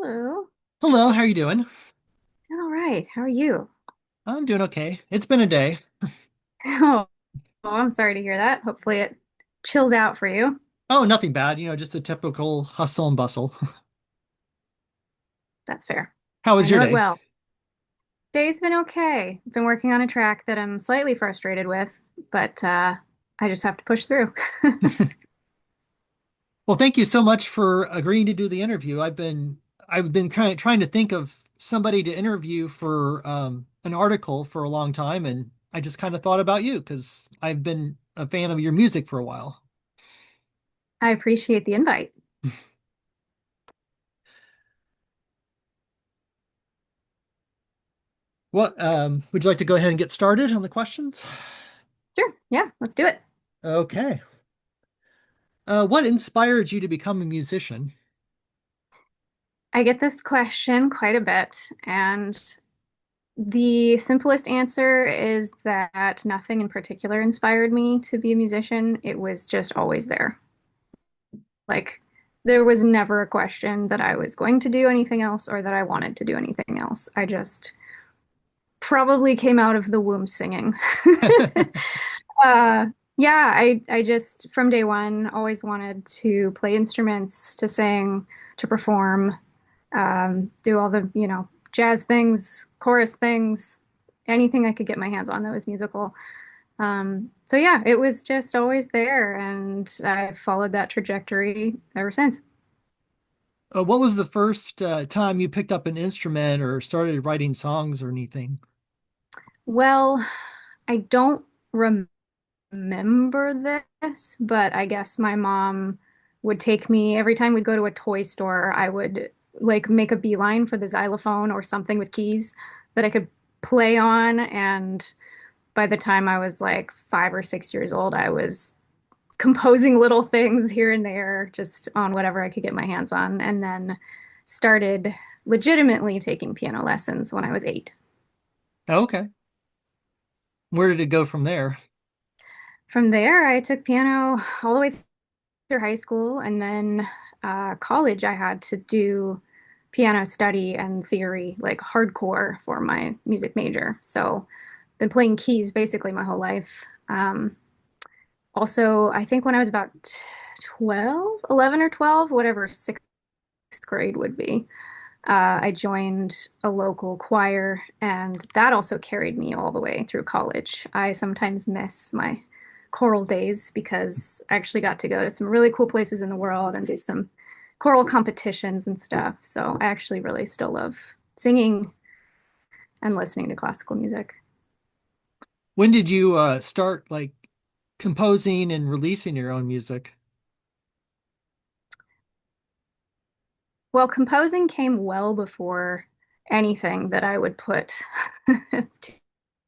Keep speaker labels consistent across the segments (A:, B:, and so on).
A: Hello.
B: Hello, how are you doing?
A: Doing all right. How are you?
B: I'm doing okay. It's been a day.
A: Oh, I'm sorry to hear that. Hopefully it chills out for you.
B: Oh, nothing bad, just a typical hustle and bustle.
A: That's fair.
B: How
A: I
B: was your
A: know it
B: day?
A: well. Day's been okay. Been working on a track that I'm slightly frustrated with, but I just have to push through.
B: Well, thank you so much for agreeing to do the interview. I've been kind of trying to think of somebody to interview for an article for a long time, and I just kind of thought about you because I've been a fan of your music for a while.
A: I appreciate the invite.
B: What would you like to go ahead and get started on the questions?
A: Sure. Yeah, let's do it.
B: Okay. What inspired you to become a musician?
A: I get this question quite a bit, and the simplest answer is that nothing in particular inspired me to be a musician. It was just always there. Like, there was never a question that I was going to do anything else or that I wanted to do anything else. I just probably came out of the womb singing. Uh, yeah, I just from day one always wanted to play instruments, to sing, to perform, do all the, jazz things, chorus things, anything I could get my hands on that was musical. So yeah, it was just always there, and I've followed that trajectory ever since.
B: What was the first time you picked up an instrument or started writing songs or anything?
A: Well, I don't remember this, but I guess my mom would take me every time we'd go to a toy store. I would like make a beeline for the xylophone or something with keys that I could play on. And by the time I was like 5 or 6 years old, I was composing little things here and there just on whatever I could get my hands on. And then started legitimately taking piano lessons when I was 8.
B: Okay. Where did it go from there?
A: From there, I took piano all the way through high school, and then college, I had to do piano study and theory, like hardcore for my music major. So, been playing keys basically my whole life. Also, I think when I was about 12, 11 or 12, whatever sixth grade would be, I joined a local choir, and that also carried me all the way through college. I sometimes miss my choral days because I actually got to go to some really cool places in the world and do some choral competitions and stuff. So I actually really still love singing and listening to classical music.
B: When did you start like composing and releasing your own music?
A: Well, composing came well before anything that I would put to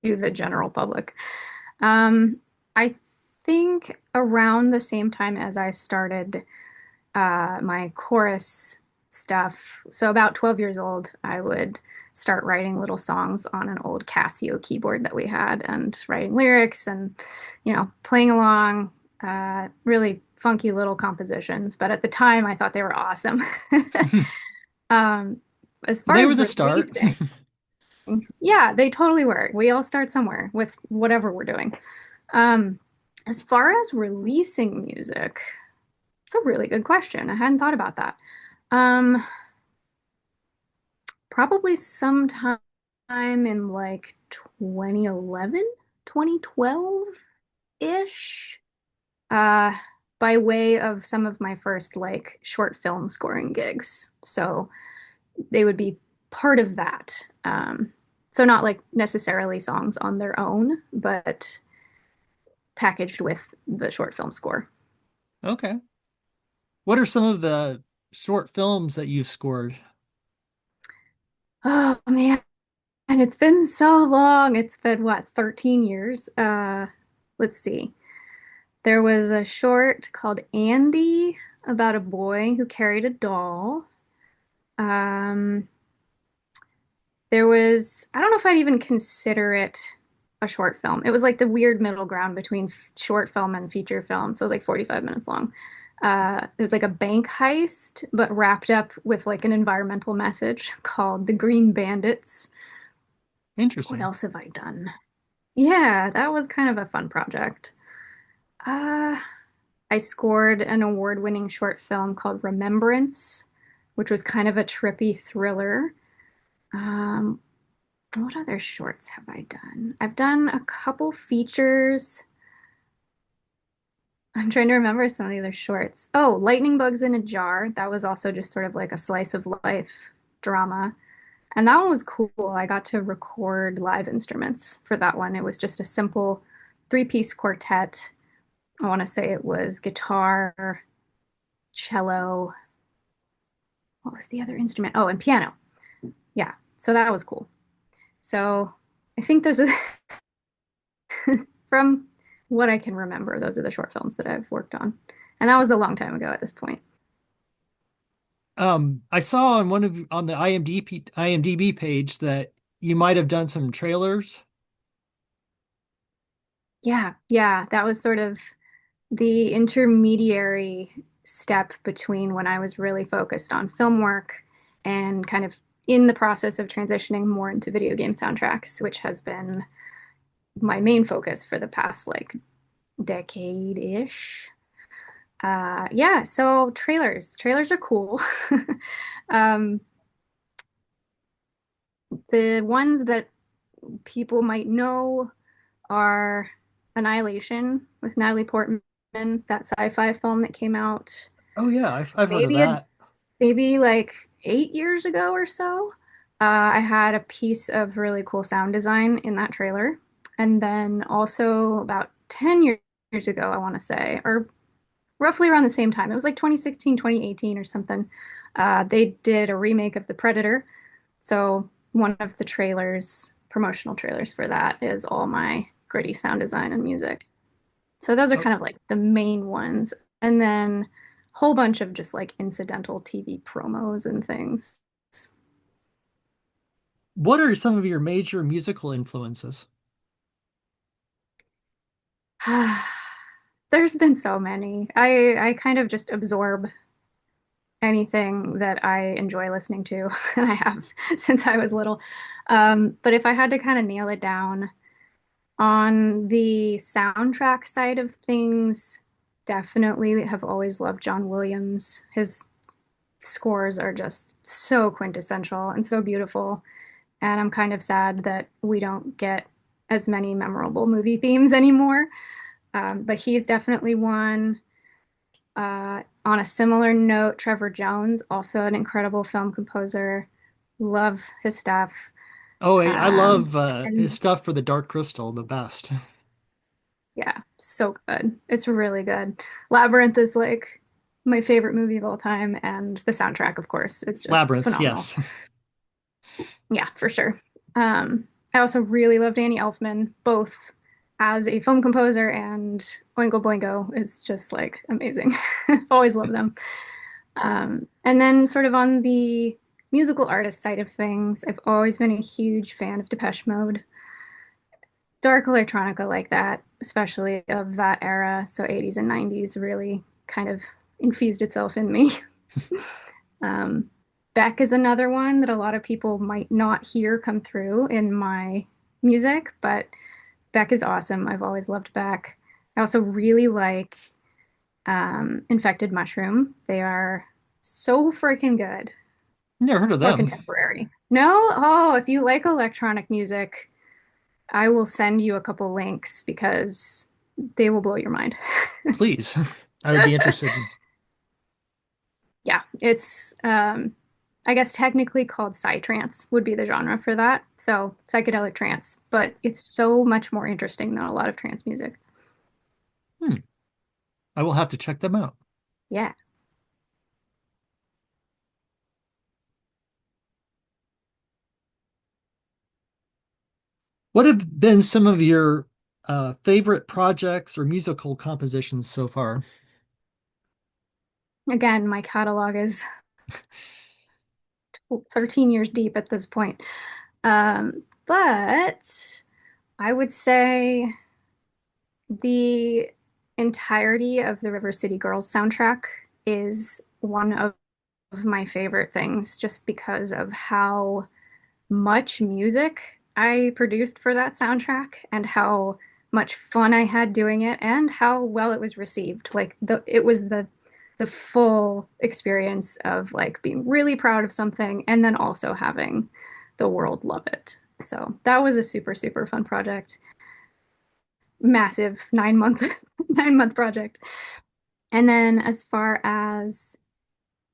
A: the general public. I think around the same time as I started my chorus stuff, so about 12 years old, I would start writing little songs on an old Casio keyboard that we had and writing lyrics and, playing along, really funky little compositions. But at the time, I thought they were awesome. Um, as far
B: They
A: as
B: were the start.
A: releasing, yeah, they totally were. We all start somewhere with whatever we're doing. Um, as far as releasing music, it's a really good question. I hadn't thought about that. Um, Probably sometime in like 2011, 2012-ish, uh, by way of some of my first like short film scoring gigs. So they would be part of that. So not like necessarily songs on their own, but packaged with the short film score.
B: Okay. What are some of the short films that you've scored?
A: Oh man, and it's been so long. It's been what, 13 years? Let's see. There was a short called Andy about a boy who carried a doll. Um, there was, I don't know if I'd even consider it a short film. It was like the weird middle ground between short film and feature film. So it was like 45 minutes long. It was like a bank heist, but wrapped up with like an environmental message called The Green Bandits. What
B: Interesting.
A: else have I done? Yeah, that was kind of a fun project. Uh, I scored an award-winning short film called Remembrance, which was kind of a trippy thriller. Um, what other shorts have I done? I've done a couple features. I'm trying to remember some of the other shorts. Oh, Lightning Bugs in a Jar. That was also just sort of like a slice of life drama. And that one was cool. I got to record live instruments for that one. It was just a simple three-piece quartet. I want to say it was guitar, cello. What was the other instrument? Oh, and piano. Yeah. So that was cool. So I think those are from what I can remember, those are the short films that I've worked on. And that was a long time ago at this point.
B: I saw on on the IMDb page that you might have done some trailers.
A: Yeah, yeah, that was sort of the intermediary step between when I was really focused on film work and kind of in the process of transitioning more into video game soundtracks, which has been my main focus for the past like decade-ish. Yeah, so trailers are cool. Um, the ones that people might know are Annihilation with Natalie Portman, that sci-fi film that came out
B: Oh yeah, I've heard of
A: maybe a
B: that.
A: maybe like 8 years ago or so. I had a piece of really cool sound design in that trailer. And then also about 10 years ago, I want to say, or roughly around the same time, it was like 2016, 2018 or something. They did a remake of The Predator. So one of the trailers, promotional trailers for that, is all my gritty sound design and music. So those are
B: Oh,
A: kind of like the main ones. And then a whole bunch of just like incidental TV promos and things.
B: what are some of your major musical influences?
A: There's been so many. I kind of just absorb anything that I enjoy listening to, and I have since I was little. But if I had to kind of nail it down on the soundtrack side of things, definitely have always loved John Williams. His scores are just so quintessential and so beautiful. And I'm kind of sad that we don't get as many memorable movie themes anymore. But he's definitely one. On a similar note, Trevor Jones, also an incredible film composer. Love his stuff.
B: Oh, I
A: Um,
B: love his
A: and
B: stuff for the Dark Crystal, the best.
A: yeah, so good. It's really good. Labyrinth is like my favorite movie of all time, and the soundtrack, of course, it's just
B: Labyrinth,
A: phenomenal.
B: yes.
A: Yeah, for sure. I also really love Danny Elfman, both as a film composer and Oingo Boingo is just like amazing. Always love them. And then sort of on the musical artist side of things, I've always been a huge fan of Depeche Mode. Dark electronica like that, especially of that era, so 80s and 90s, really kind of infused itself in me. Um, Beck is another one that a lot of people might not hear come through in my music, but Beck is awesome. I've always loved Beck. I also really like Infected Mushroom. They are so freaking good
B: Never heard of
A: for
B: them.
A: contemporary. No? Oh, if you like electronic music, I will send you a couple links because they will blow your mind.
B: Please. I would be interested.
A: Yeah, it's I guess technically called psytrance would be the genre for that. So psychedelic trance, but it's so much more interesting than a lot of trance music.
B: Hmm. I will have to check them out.
A: Yeah.
B: What have been some of your favorite projects or musical compositions so far?
A: Again, my catalog is 13 years deep at this point. But I would say the entirety of the River City Girls soundtrack is one of my favorite things just because of how much music I produced for that soundtrack and how much fun I had doing it and how well it was received. Like it was the full experience of like being really proud of something and then also having the world love it. So that was a super, super fun project. Massive 9 month 9 month project. And then as far as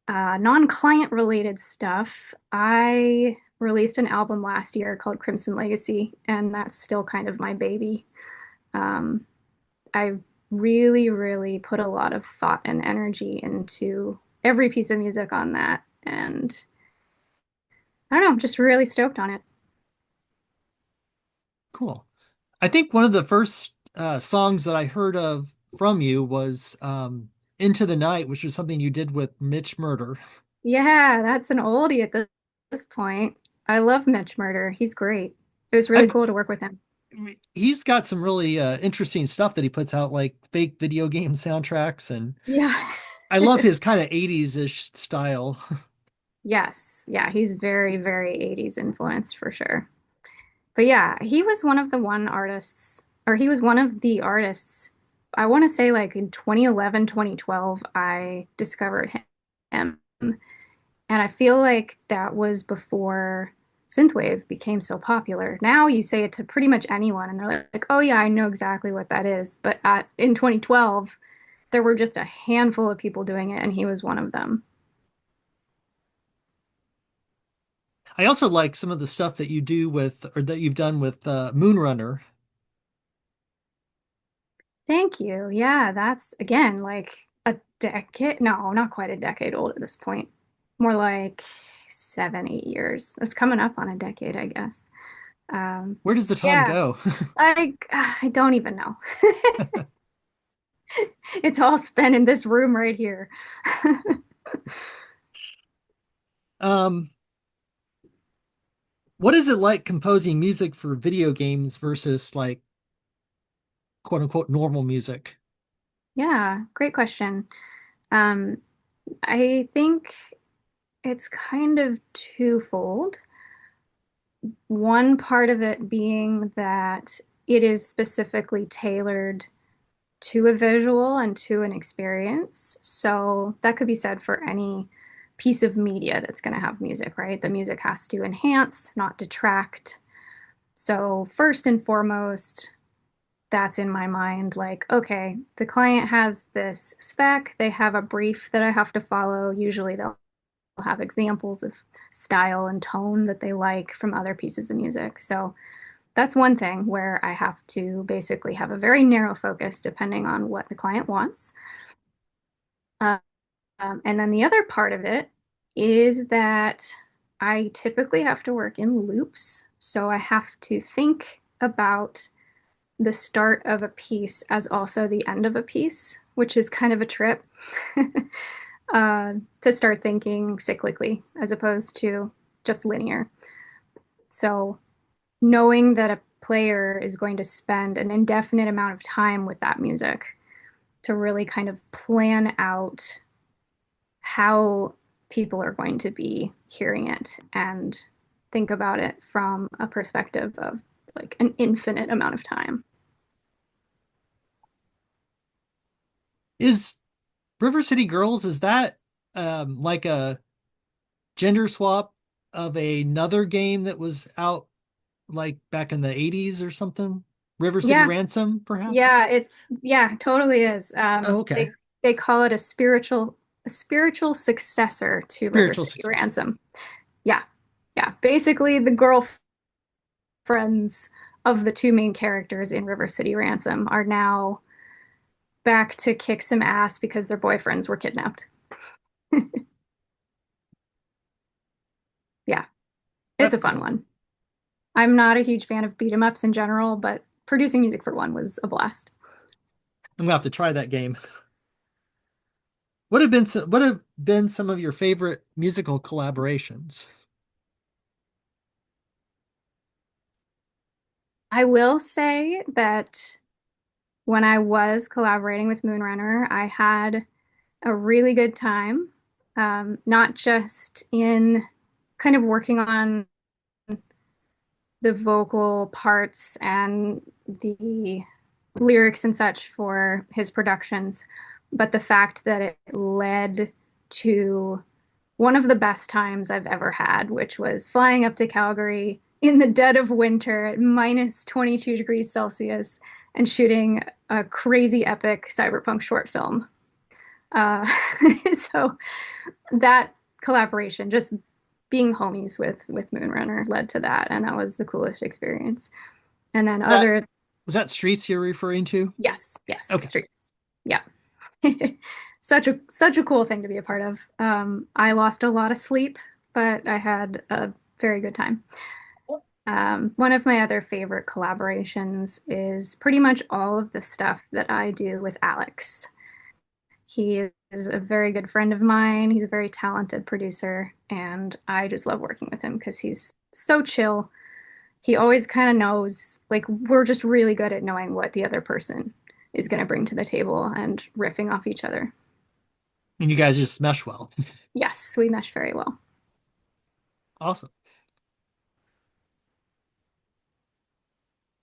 A: non-client related stuff, I released an album last year called Crimson Legacy, and that's still kind of my baby. Um, I really, really put a lot of thought and energy into every piece of music on that, and I don't know, I'm just really stoked on it.
B: Cool. I think one of the first songs that I heard of from you was Into the Night, which is something you did with Mitch Murder.
A: Yeah, that's an oldie at this point. I love Mitch Murder. He's great. It was really
B: I've
A: cool to work with him.
B: He's got some really interesting stuff that he puts out, like fake video game soundtracks, and
A: Yeah.
B: I love his kind of 80s-ish style.
A: Yes. Yeah, he's very, very 80s influenced for sure. But yeah, he was one of the one artists, or he was one of the artists, I want to say like in 2011, 2012, I discovered him. And I feel like that was before synthwave became so popular. Now you say it to pretty much anyone, and they're like, "Oh yeah, I know exactly what that is." But in 2012, there were just a handful of people doing it, and he was one of them.
B: I also like some of the stuff that you do with, or that you've done with Moonrunner.
A: Thank you. Yeah, that's again like a decade. No, not quite a decade old at this point. More like 7, 8 years. That's coming up on a decade, I guess. Um,
B: Where does the time
A: yeah,
B: go?
A: I don't even know. It's all spent in this room right here.
B: Um, what is it like composing music for video games versus like quote unquote normal music?
A: Yeah, great question. Um, I think it's kind of twofold. One part of it being that it is specifically tailored to a visual and to an experience. So that could be said for any piece of media that's going to have music, right? The music has to enhance, not detract. So, first and foremost, that's in my mind like, okay, the client has this spec, they have a brief that I have to follow. Usually they'll have examples of style and tone that they like from other pieces of music. So, that's one thing where I have to basically have a very narrow focus depending on what the client wants. And then the other part of it is that I typically have to work in loops. So I have to think about the start of a piece as also the end of a piece, which is kind of a trip to start thinking cyclically as opposed to just linear. So knowing that a player is going to spend an indefinite amount of time with that music to really kind of plan out how people are going to be hearing it and think about it from a perspective of like an infinite amount of time.
B: Is River City Girls, is that like a gender swap of another game that was out like back in the 80s or something? River City
A: Yeah,
B: Ransom, perhaps?
A: yeah, it yeah, totally is.
B: Oh, okay.
A: They call it a spiritual successor to River
B: Spiritual
A: City
B: successor.
A: Ransom. Yeah. Yeah. Basically the girlfriends of the two main characters in River City Ransom are now back to kick some ass because their boyfriends were kidnapped. Yeah, it's
B: That's
A: a fun
B: cool.
A: one. I'm not a huge fan of beat 'em ups in general, but producing music for one was a blast.
B: I'm gonna have to try that game. What have been some of your favorite musical collaborations?
A: I will say that when I was collaborating with Moonrunner, I had a really good time, not just in kind of working on the vocal parts and the lyrics and such for his productions, but the fact that it led to one of the best times I've ever had, which was flying up to Calgary in the dead of winter at minus 22 degrees Celsius and shooting a crazy epic cyberpunk short film. Uh, so that collaboration, just being homies with Moonrunner, led to that, and that was the coolest experience. And then
B: That
A: other,
B: was that Streets you're referring to?
A: yes, yes,
B: Okay.
A: streets, yeah. Such a cool thing to be a part of. I lost a lot of sleep, but I had a very good time. One of my other favorite collaborations is pretty much all of the stuff that I do with Alex. He is a very good friend of mine. He's a very talented producer, and I just love working with him because he's so chill. He always kind of knows, like, we're just really good at knowing what the other person is going to bring to the table and riffing off each other.
B: And you guys just mesh well.
A: Yes, we mesh very well.
B: Awesome.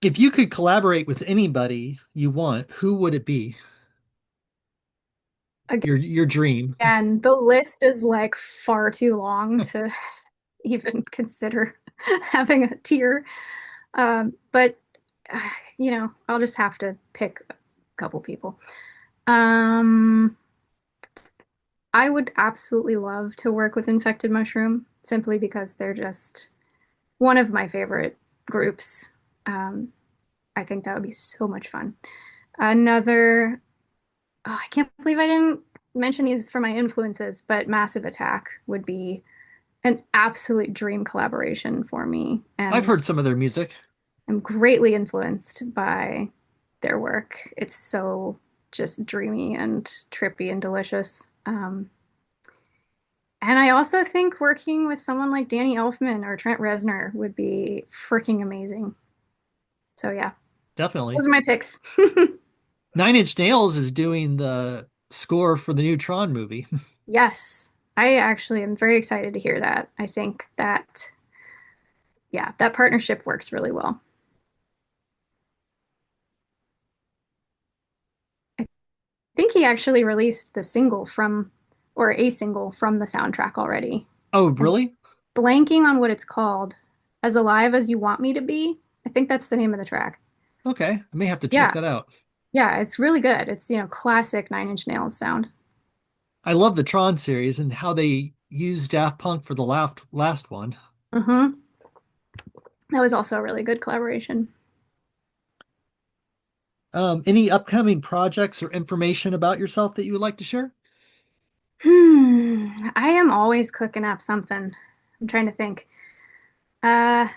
B: If you could collaborate with anybody you want, who would it be? Your dream.
A: Again, the list is like far too long to even consider having a tier. But I'll just have to pick a couple people. Um, I would absolutely love to work with Infected Mushroom simply because they're just one of my favorite groups. Um, I think that would be so much fun. Another, oh, I can't believe I didn't mention these for my influences, but Massive Attack would be an absolute dream collaboration for me.
B: I've
A: And
B: heard some of their music.
A: I'm greatly influenced by their work. It's so just dreamy and trippy and delicious. And I also think working with someone like Danny Elfman or Trent Reznor would be freaking amazing. So yeah,
B: Definitely.
A: those are my picks.
B: Nine Inch Nails is doing the score for the new Tron movie.
A: Yes, I actually am very excited to hear that. I think that, yeah, that partnership works really well. I think he actually released the single from, or a single from the soundtrack already.
B: Oh,
A: I'm
B: really?
A: blanking on what it's called. As Alive as You Want Me to Be. I think that's the name of the track.
B: Okay. I may have to check
A: Yeah,
B: that out.
A: yeah, it's really good. It's, classic Nine Inch Nails sound.
B: I love the Tron series and how they used Daft Punk for the last one.
A: Hmm. That was also a really good collaboration.
B: Any upcoming projects or information about yourself that you would like to share?
A: I am always cooking up something. I'm trying to think. Uh,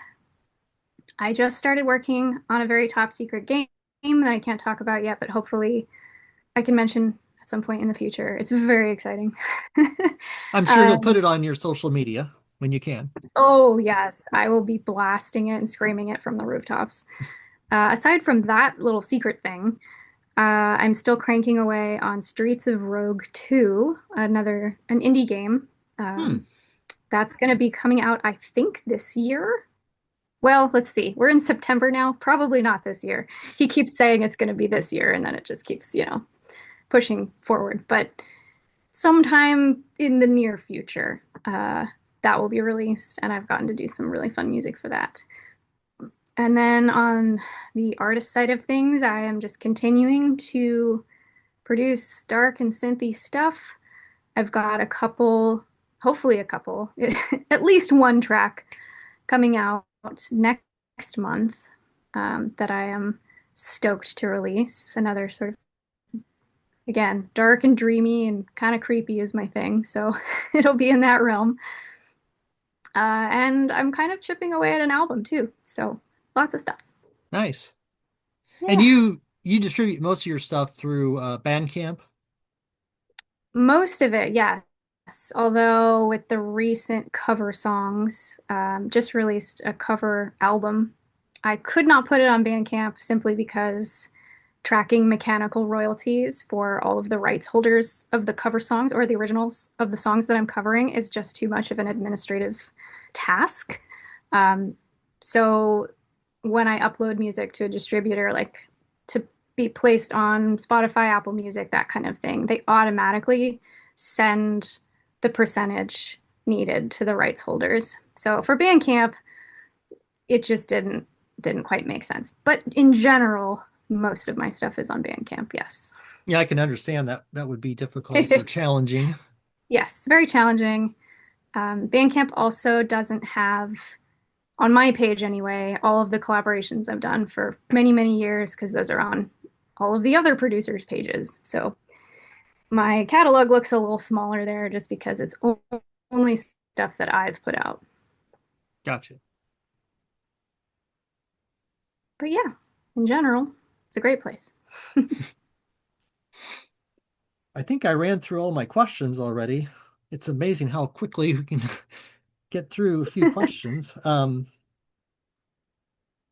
A: I just started working on a very top secret game that I can't talk about yet, but hopefully I can mention at some point in the future. It's very exciting.
B: I'm sure you'll put
A: Um,
B: it on your social media when you can.
A: oh, yes, I will be blasting it and screaming it from the rooftops. Aside from that little secret thing, I'm still cranking away on Streets of Rogue 2, an indie game.
B: Hmm.
A: Um, that's going to be coming out, I think, this year. Well, let's see. We're in September now. Probably not this year. He keeps saying it's going to be this year, and then it just keeps, pushing forward. But sometime in the near future, that will be released, and I've gotten to do some really fun music for that. And then on the artist side of things, I am just continuing to produce dark and synthy stuff. I've got a couple, hopefully a couple, at least one track coming out next month that I am stoked to release. Another sort of, again, dark and dreamy and kind of creepy is my thing. So it'll be in that realm. And I'm kind of chipping away at an album too. So lots of stuff.
B: Nice. And
A: Yeah.
B: you distribute most of your stuff through Bandcamp?
A: Most of it, yes. Although with the recent cover songs, just released a cover album. I could not put it on Bandcamp simply because tracking mechanical royalties for all of the rights holders of the cover songs or the originals of the songs that I'm covering is just too much of an administrative task. Um, so when I upload music to a distributor, like to be placed on Spotify, Apple Music, that kind of thing, they automatically send the percentage needed to the rights holders. So for Bandcamp, it just didn't quite make sense. But in general, most of my stuff is on Bandcamp, yes.
B: Yeah, I can understand that that would be difficult or challenging.
A: Yes, very challenging. Bandcamp also doesn't have, on my page anyway, all of the collaborations I've done for many, many years because those are on all of the other producers' pages. So my catalog looks a little smaller there just because it's only stuff that I've put out.
B: Gotcha.
A: But yeah, in general, it's a great place.
B: I think I ran through all my questions already. It's amazing how quickly we can get through a few questions.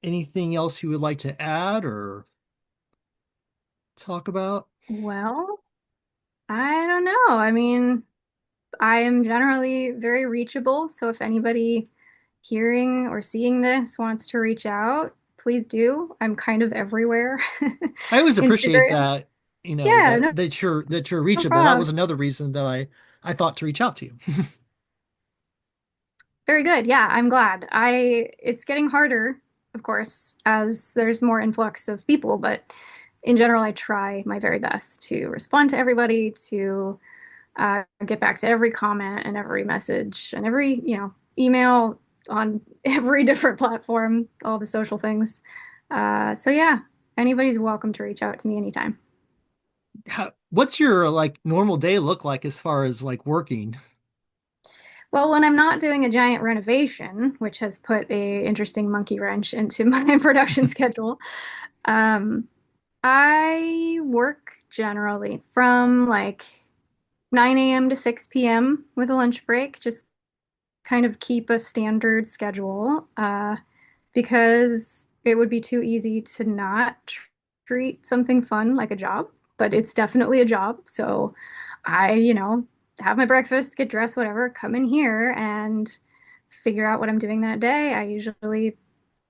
B: Anything else you would like to add or talk about?
A: Well, I don't know. I mean, I am generally very reachable, so if anybody hearing or seeing this wants to reach out, please do. I'm kind of everywhere.
B: I always appreciate
A: Instagram.
B: that, you know,
A: Yeah,
B: that
A: no,
B: that you're
A: no
B: reachable. That was
A: problem.
B: another reason that I thought to reach out to you.
A: Very good. Yeah, I'm glad. It's getting harder, of course, as there's more influx of people, but in general, I try my very best to respond to everybody, to get back to every comment and every message and every, email on every different platform, all the social things. So yeah, anybody's welcome to reach out to me anytime.
B: What's your like normal day look like as far as like working?
A: Well, when I'm not doing a giant renovation, which has put a interesting monkey wrench into my production schedule, um, I work generally from like 9 a.m. to 6 p.m. with a lunch break, just kind of keep a standard schedule because it would be too easy to not treat something fun like a job, but it's definitely a job. So I, have my breakfast, get dressed, whatever, come in here and figure out what I'm doing that day. I usually,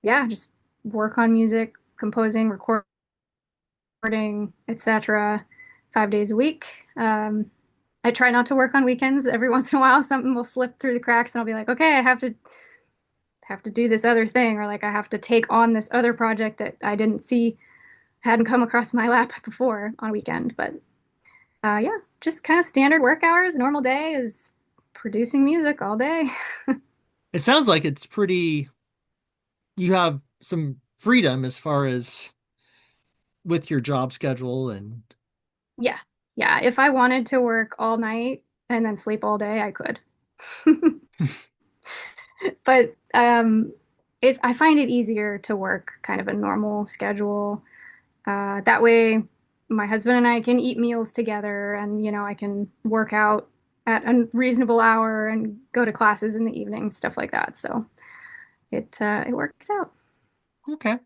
A: yeah, just work on music, composing, recording, etc., 5 days a week. I try not to work on weekends. Every once in a while, something will slip through the cracks, and I'll be like, okay, I have to do this other thing, or like I have to take on this other project that I didn't see, hadn't come across my lap before on a weekend. But yeah, just kind of standard work hours. Normal day is producing music all day.
B: It sounds like it's pretty, you have some freedom as far as with your job schedule and
A: Yeah, yeah. If I wanted to work all night and then sleep all day, I could. But I find it easier to work kind of a normal schedule. That way, my husband and I can eat meals together, and I can work out at a reasonable hour and go to classes in the evening, stuff like that. So it works out.
B: okay.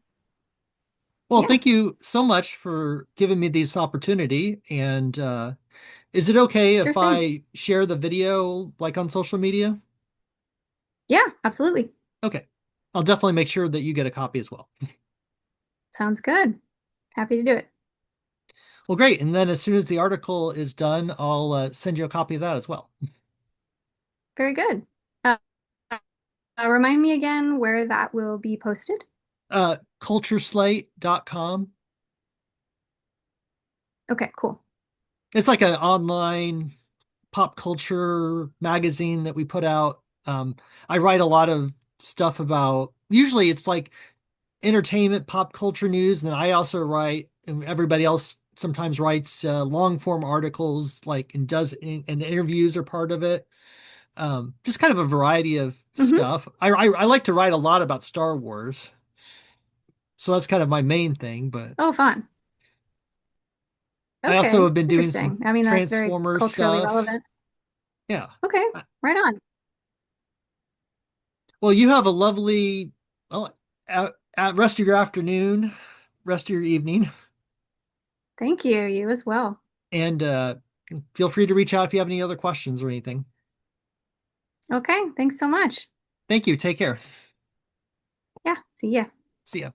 B: Well,
A: Yeah,
B: thank you so much for giving me this opportunity. And is it okay
A: sure
B: if
A: thing.
B: I share the video like on social media?
A: Yeah, absolutely.
B: Okay. I'll definitely make sure that you get a copy as well.
A: Sounds good. Happy to do it.
B: Well, great. And then as soon as the article is done, I'll send you a copy of that as well.
A: Very good. Uh, remind me again where that will be posted.
B: Cultureslate.com.
A: Okay, cool.
B: It's like an online pop culture magazine that we put out. I write a lot of stuff about, usually it's like entertainment, pop culture news. And then I also write, and everybody else sometimes writes long form articles, like and the interviews are part of it. Just kind of a variety of
A: Hmm.
B: stuff. I like to write a lot about Star Wars, so that's kind of my main thing. But
A: Oh, fun.
B: I also
A: Okay,
B: have been doing some
A: interesting. I mean, that's very
B: Transformer
A: culturally
B: stuff.
A: relevant.
B: Yeah.
A: Okay,
B: Uh,
A: right on.
B: Well, you have a lovely, well, rest of your afternoon, rest of your evening.
A: Thank you. You as well.
B: And feel free to reach out if you have any other questions or anything.
A: Okay, thanks so much.
B: Thank you. Take care.
A: Yeah, see ya.
B: See ya.